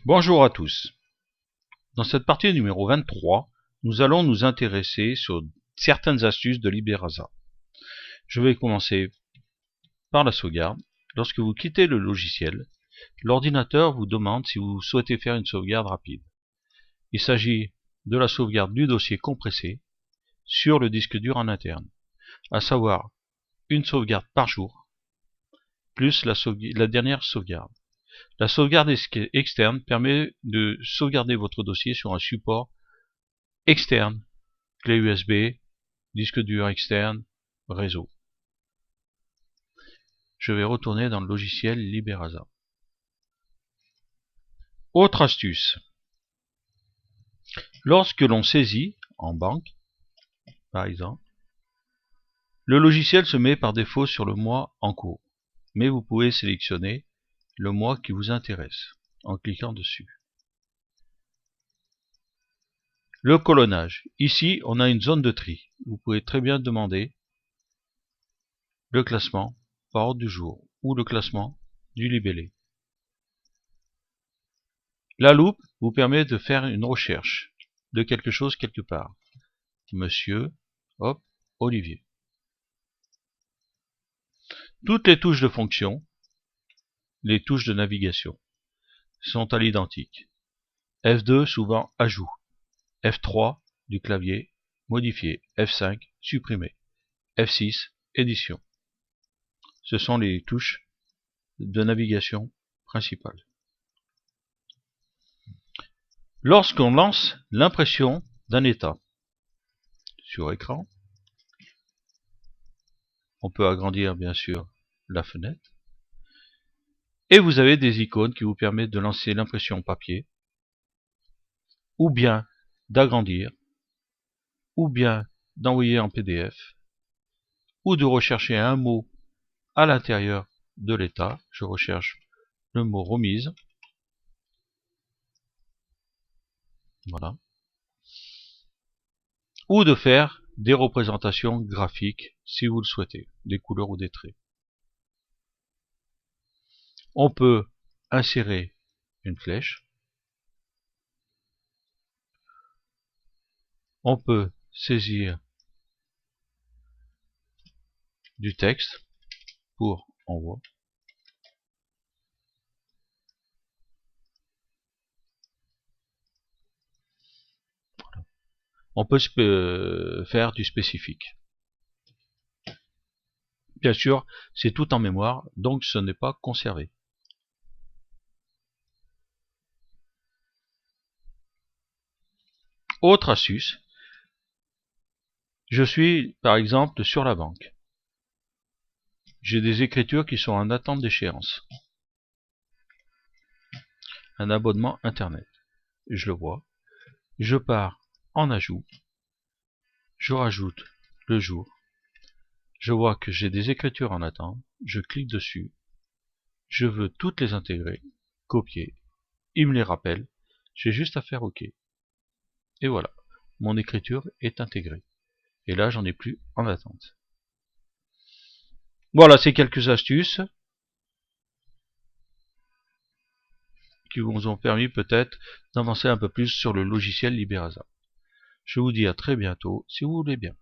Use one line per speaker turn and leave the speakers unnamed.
Bonjour à tous. Dans cette partie numéro 23, nous allons nous intéresser sur certaines astuces de Liberaza. Je vais commencer par la sauvegarde. Lorsque vous quittez le logiciel, l'ordinateur vous demande si vous souhaitez faire une sauvegarde rapide. Il s'agit de la sauvegarde du dossier compressé sur le disque dur en interne, à savoir une sauvegarde par jour, plus la dernière sauvegarde. La sauvegarde externe permet de sauvegarder votre dossier sur un support externe, clé USB, disque dur externe, réseau. Je vais retourner dans le logiciel Liberaza. Autre astuce. Lorsque l'on saisit en banque, par exemple, le logiciel se met par défaut sur le mois en cours, mais vous pouvez sélectionner le mois qui vous intéresse en cliquant dessus. Le colonnage. Ici, on a une zone de tri. Vous pouvez très bien demander le classement par ordre du jour ou le classement du libellé. La loupe vous permet de faire une recherche de quelque chose quelque part. Monsieur, hop, Olivier. Toutes les touches de fonction, les touches de navigation, sont à l'identique. F2 souvent ajout, F3 du clavier modifier, F5 supprimer, F6 édition. Ce sont les touches de navigation principales. Lorsqu'on lance l'impression d'un état sur écran, on peut agrandir bien sûr la fenêtre, et vous avez des icônes qui vous permettent de lancer l'impression papier, ou bien d'agrandir, ou bien d'envoyer en PDF, ou de rechercher un mot à l'intérieur de l'état. Je recherche le mot remise. Voilà. Ou de faire des représentations graphiques si vous le souhaitez, des couleurs ou des traits. On peut insérer une flèche. On peut saisir du texte pour envoi. Voilà. On peut faire du spécifique. Bien sûr, c'est tout en mémoire, donc ce n'est pas conservé. Autre astuce, je suis par exemple sur la banque. J'ai des écritures qui sont en attente d'échéance. Un abonnement internet. Je le vois. Je pars en ajout. Je rajoute le jour. Je vois que j'ai des écritures en attente. Je clique dessus. Je veux toutes les intégrer. Copier. Il me les rappelle. J'ai juste à faire OK. Et voilà. Mon écriture est intégrée. Et là, j'en ai plus en attente. Voilà, c'est quelques astuces qui vous ont permis peut-être d'avancer un peu plus sur le logiciel Liberaza. Je vous dis à très bientôt si vous voulez bien.